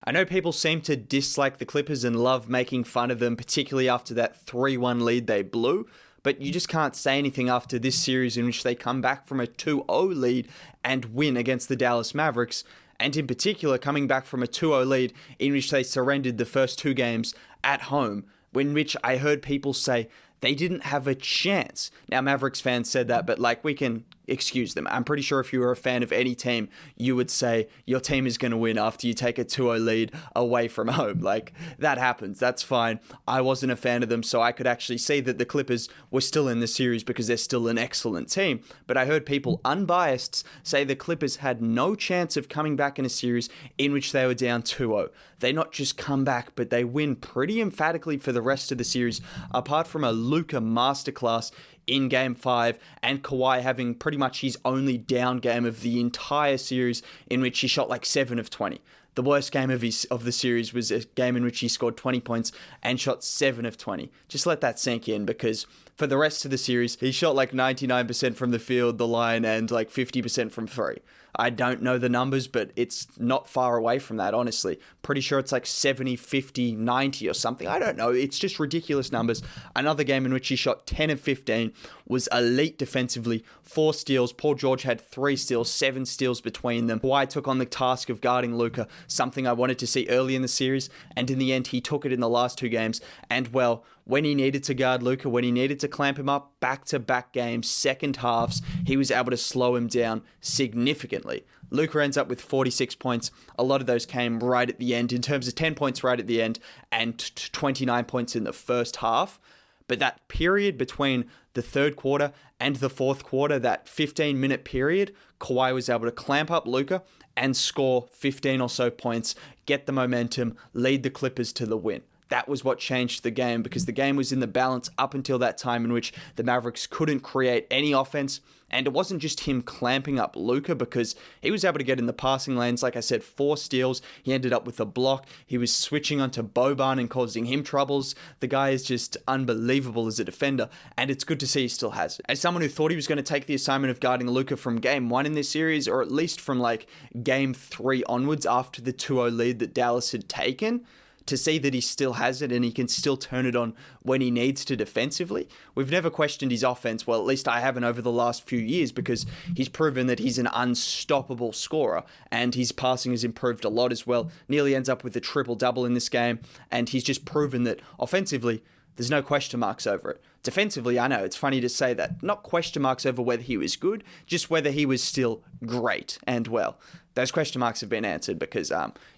I know people seem to dislike the Clippers and love making fun of them, particularly after that 3-1 lead they blew, but you just can't say anything after this series in which they come back from a 2-0 lead and win against the Dallas Mavericks, and in particular coming back from a 2-0 lead in which they surrendered the first 2 games at home, in which I heard people say they didn't have a chance. Now, Mavericks fans said that, but we can excuse them. I'm pretty sure if you were a fan of any team, you would say your team is going to win after you take a 2-0 lead away from home. That happens. That's fine. I wasn't a fan of them, so I could actually see that the Clippers were still in the series because they're still an excellent team. But I heard people unbiased say the Clippers had no chance of coming back in a series in which they were down 2-0. They not just come back, but they win pretty emphatically for the rest of the series, apart from a Luka masterclass in Game 5 and Kawhi having pretty much his only down game of the entire series in which he shot 7 of 20. The worst game of the series was a game in which he scored 20 points and shot 7 of 20. Just let that sink in, because for the rest of the series, he shot 99% from the field, the line, and 50% from 3. I don't know the numbers, but it's not far away from that, honestly. Pretty sure it's 70, 50, 90 or something. I don't know. It's just ridiculous numbers. Another game in which he shot 10 of 15, was elite defensively, 4 steals. Paul George had 3 steals, 7 steals between them. Kawhi took on the task of guarding Luka, something I wanted to see early in the series, and in the end, he took it in the last 2 games. And well, when he needed to guard Luka, when he needed to clamp him up, back-to-back games, second halves, he was able to slow him down significantly. Luka ends up with 46 points. A lot of those came right at the end, in terms of 10 points right at the end and 29 points in the first half. But that period between the third quarter and the fourth quarter, that 15-minute period, Kawhi was able to clamp up Luka and score 15 or so points, get the momentum, lead the Clippers to the win. That was what changed the game, because the game was in the balance up until that time in which the Mavericks couldn't create any offense. And it wasn't just him clamping up Luka, because he was able to get in the passing lanes. Like I said, 4 steals. He ended up with a block. He was switching onto Boban and causing him troubles. The guy is just unbelievable as a defender, and it's good to see he still has it. As someone who thought he was going to take the assignment of guarding Luka from game 1 in this series, or at least from game 3 onwards after the 2-0 lead that Dallas had taken, to see that he still has it and he can still turn it on when he needs to defensively. We've never questioned his offense. Well, at least I haven't over the last few years, because he's proven that he's an unstoppable scorer, and his passing has improved a lot as well. Nearly ends up with a triple-double in this game, and he's just proven that offensively, there's no question marks over it. Defensively, I know, it's funny to say that. Not question marks over whether he was good, just whether he was still great. And well, those question marks have been answered, because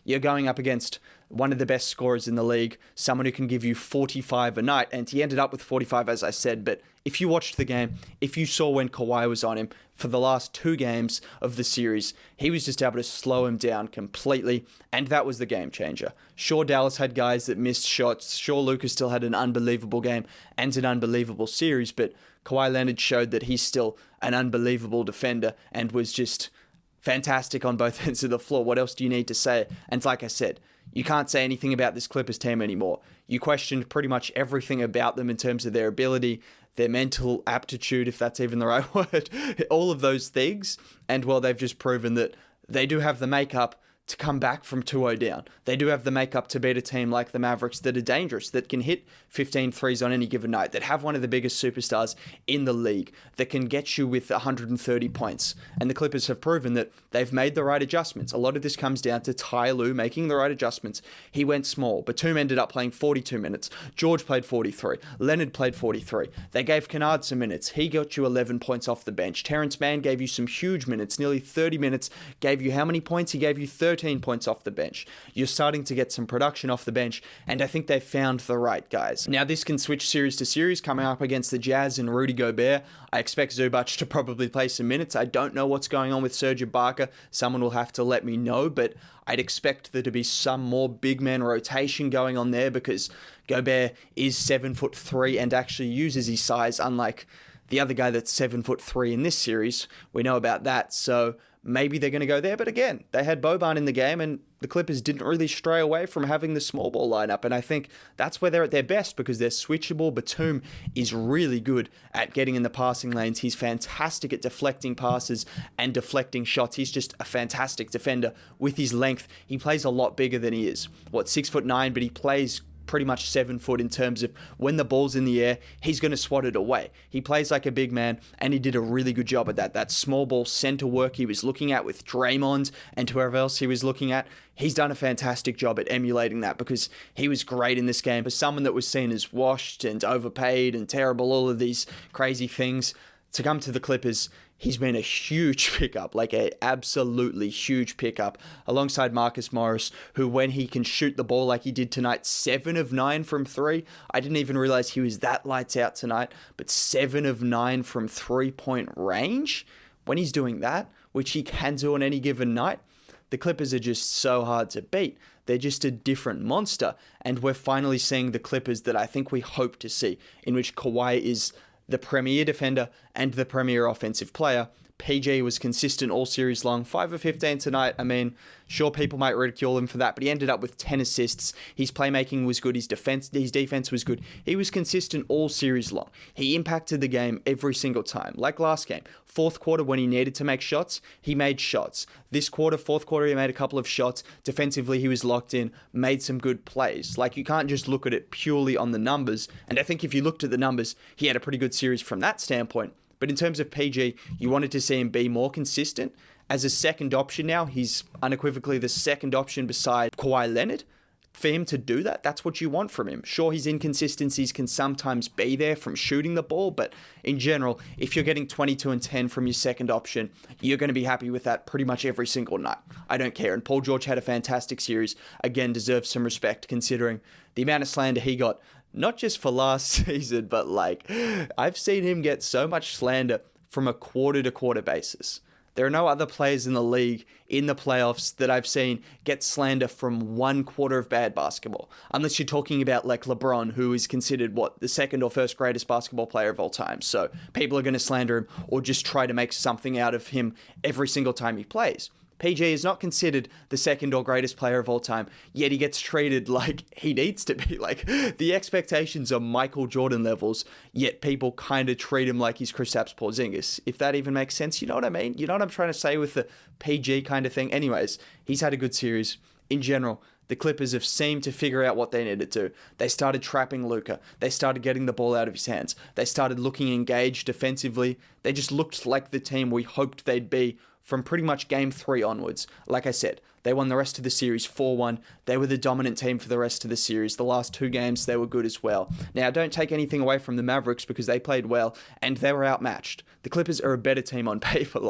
you're going up against one of the best scorers in the league, someone who can give you 45 a night, and he ended up with 45, as I said. But if you watched the game, if you saw when Kawhi was on him for the last 2 games of the series, he was just able to slow him down completely, and that was the game changer. Sure, Dallas had guys that missed shots. Sure, Luka still had an unbelievable game and an unbelievable series, but Kawhi Leonard showed that he's still an unbelievable defender and was just fantastic on both ends of the floor. What else do you need to say? And like I said, you can't say anything about this Clippers team anymore. You questioned pretty much everything about them in terms of their ability, their mental aptitude, if that's even the right word, all of those things. And well, they've just proven that they do have the makeup to come back from 2-0 down. They do have the makeup to beat a team like the Mavericks that are dangerous, that can hit 15 threes on any given night, that have one of the biggest superstars in the league, that can get you with 130 points. And the Clippers have proven that they've made the right adjustments. A lot of this comes down to Ty Lue making the right adjustments. He went small. Batum ended up playing 42 minutes. George played 43. Leonard played 43. They gave Kennard some minutes. He got you 11 points off the bench. Terrence Mann gave you some huge minutes, nearly 30 minutes. Gave you how many points? He gave you 13 points off the bench. You're starting to get some production off the bench, and I think they've found the right guys. Now, this can switch series to series, coming up against the Jazz and Rudy Gobert. I expect Zubac to probably play some minutes. I don't know what's going on with Serge Ibaka. Someone will have to let me know, but I'd expect there to be some more big man rotation going on there, because Gobert is 7'3" and actually uses his size, unlike the other guy that's 7'3" in this series. We know about that, so maybe they're going to go there. But again, they had Boban in the game, and the Clippers didn't really stray away from having the small ball lineup. And I think that's where they're at their best because they're switchable. Batum is really good at getting in the passing lanes. He's fantastic at deflecting passes and deflecting shots. He's just a fantastic defender with his length. He plays a lot bigger than he is. 6'9", but he plays pretty much 7 foot in terms of when the ball's in the air, he's going to swat it away. He plays like a big man, and he did a really good job at that. That small ball center work he was looking at with Draymond and whoever else he was looking at, he's done a fantastic job at emulating that because he was great in this game. For someone that was seen as washed and overpaid and terrible, all of these crazy things, to come to the Clippers, he's been a huge pickup, like a absolutely huge pickup, alongside Marcus Morris, who when he can shoot the ball like he did tonight, 7 of 9 from 3. I didn't even realize he was that lights out tonight, but 7 of 9 from 3-point range. When he's doing that, which he can do on any given night, the Clippers are just so hard to beat. They're just a different monster, and we're finally seeing the Clippers that I think we hope to see, in which Kawhi is the premier defender and the premier offensive player. PG was consistent all series long, 5 of 15 tonight. I mean, sure, people might ridicule him for that, but he ended up with 10 assists. His playmaking was good. His defense was good. He was consistent all series long. He impacted the game every single time. Like last game, fourth quarter when he needed to make shots, he made shots. This quarter, fourth quarter, he made a couple of shots. Defensively, he was locked in, made some good plays. Like, you can't just look at it purely on the numbers. And I think if you looked at the numbers, he had a pretty good series from that standpoint. But in terms of PG, you wanted to see him be more consistent. As a second option now, he's unequivocally the second option beside Kawhi Leonard. For him to do that, that's what you want from him. Sure, his inconsistencies can sometimes be there from shooting the ball, but in general, if you're getting 22 and 10 from your second option, you're going to be happy with that pretty much every single night. I don't care. And Paul George had a fantastic series. Again, deserves some respect considering the amount of slander he got. Not just for last season, but I've seen him get so much slander from a quarter-to-quarter basis. There are no other players in the league in the playoffs that I've seen get slander from 1 quarter of bad basketball. Unless you're talking about like LeBron, who is considered, the second or first greatest basketball player of all time. So people are going to slander him or just try to make something out of him every single time he plays. PG is not considered the second or greatest player of all time, yet he gets treated like he needs to be. Like, the expectations are Michael Jordan levels, yet people kind of treat him like he's Kristaps Porzingis. If that even makes sense, you know what I mean? You know what I'm trying to say with the PG kind of thing? Anyways, he's had a good series. In general, the Clippers have seemed to figure out what they needed to. They started trapping Luka. They started getting the ball out of his hands. They started looking engaged defensively. They just looked like the team we hoped they'd be from pretty much Game 3 onwards. Like I said, they won the rest of the series 4-1. They were the dominant team for the rest of the series. The last 2 games, they were good as well. Now, don't take anything away from the Mavericks because they played well and they were outmatched. The Clippers are a better team on paper.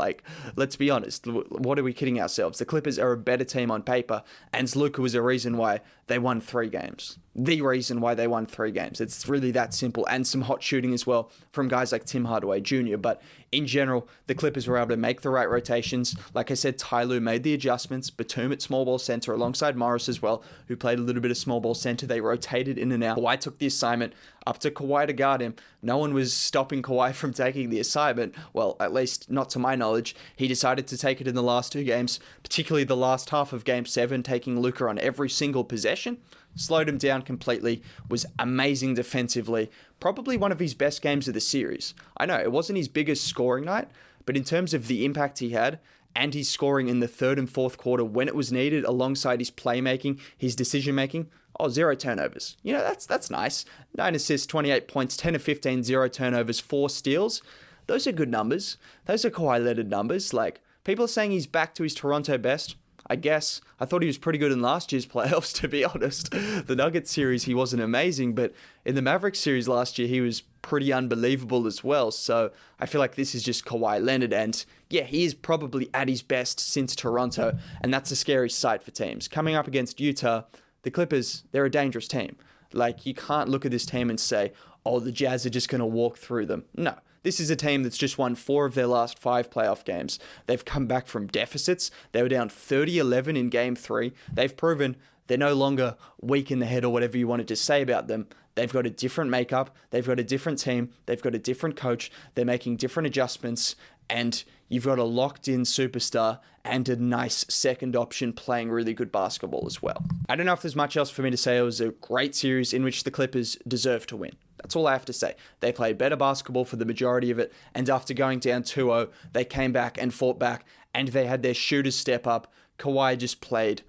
Let's be honest. What are we kidding ourselves? The Clippers are a better team on paper, and Luka was a reason why they won 3 games. The reason why they won 3 games. It's really that simple. And some hot shooting as well from guys like Tim Hardaway Jr. But in general, the Clippers were able to make the right rotations. Like I said, Ty Lue made the adjustments. Batum at small ball center alongside Morris as well, who played a little bit of small ball center. They rotated in and out. Kawhi took the assignment up to Kawhi to guard him. No one was stopping Kawhi from taking the assignment. Well, at least not to my knowledge. He decided to take it in the last 2 games, particularly the last half of Game 7, taking Luka on every single possession. Slowed him down completely, was amazing defensively. Probably one of his best games of the series. I know, it wasn't his biggest scoring night, but in terms of the impact he had, and his scoring in the 3rd and 4th quarter when it was needed, alongside his playmaking, his decision-making, 0 turnovers. You know, that's nice. 9 assists, 28 points, 10 of 15, 0 turnovers, 4 steals. Those are good numbers. Those are Kawhi Leonard numbers. People are saying he's back to his Toronto best. I guess. I thought he was pretty good in last year's playoffs, to be honest. The Nuggets series, he wasn't amazing, but in the Mavericks series last year, he was pretty unbelievable as well. So I feel like this is just Kawhi Leonard, and yeah, he is probably at his best since Toronto, and that's a scary sight for teams. Coming up against Utah, the Clippers, they're a dangerous team. You can't look at this team and say, the Jazz are just going to walk through them. No. This is a team that's just won 4 of their last 5 playoff games. They've come back from deficits. They were down 30-11 in Game 3. They've proven they're no longer weak in the head or whatever you wanted to say about them. They've got a different makeup. They've got a different team. They've got a different coach. They're making different adjustments. and you've got a locked-in superstar and a nice second option playing really good basketball as well. I don't know if there's much else for me to say. It was a great series in which the Clippers deserve to win. That's all I have to say. They played better basketball for the majority of it, and after going down 2-0, they came back and fought back, and they had their shooters step up. Kawhi just played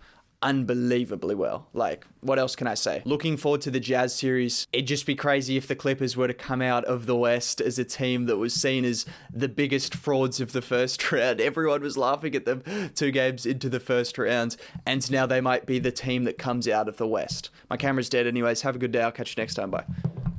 unbelievably well. Like, what else can I say? Looking forward to the Jazz series. It'd just be crazy if the Clippers were to come out of the West as a team that was seen as the biggest frauds of the first round. Everyone was laughing at them 2 games into the first round, and now they might be the team that comes out of the West. My camera's dead anyways. Have a good day. I'll catch you next time. Bye.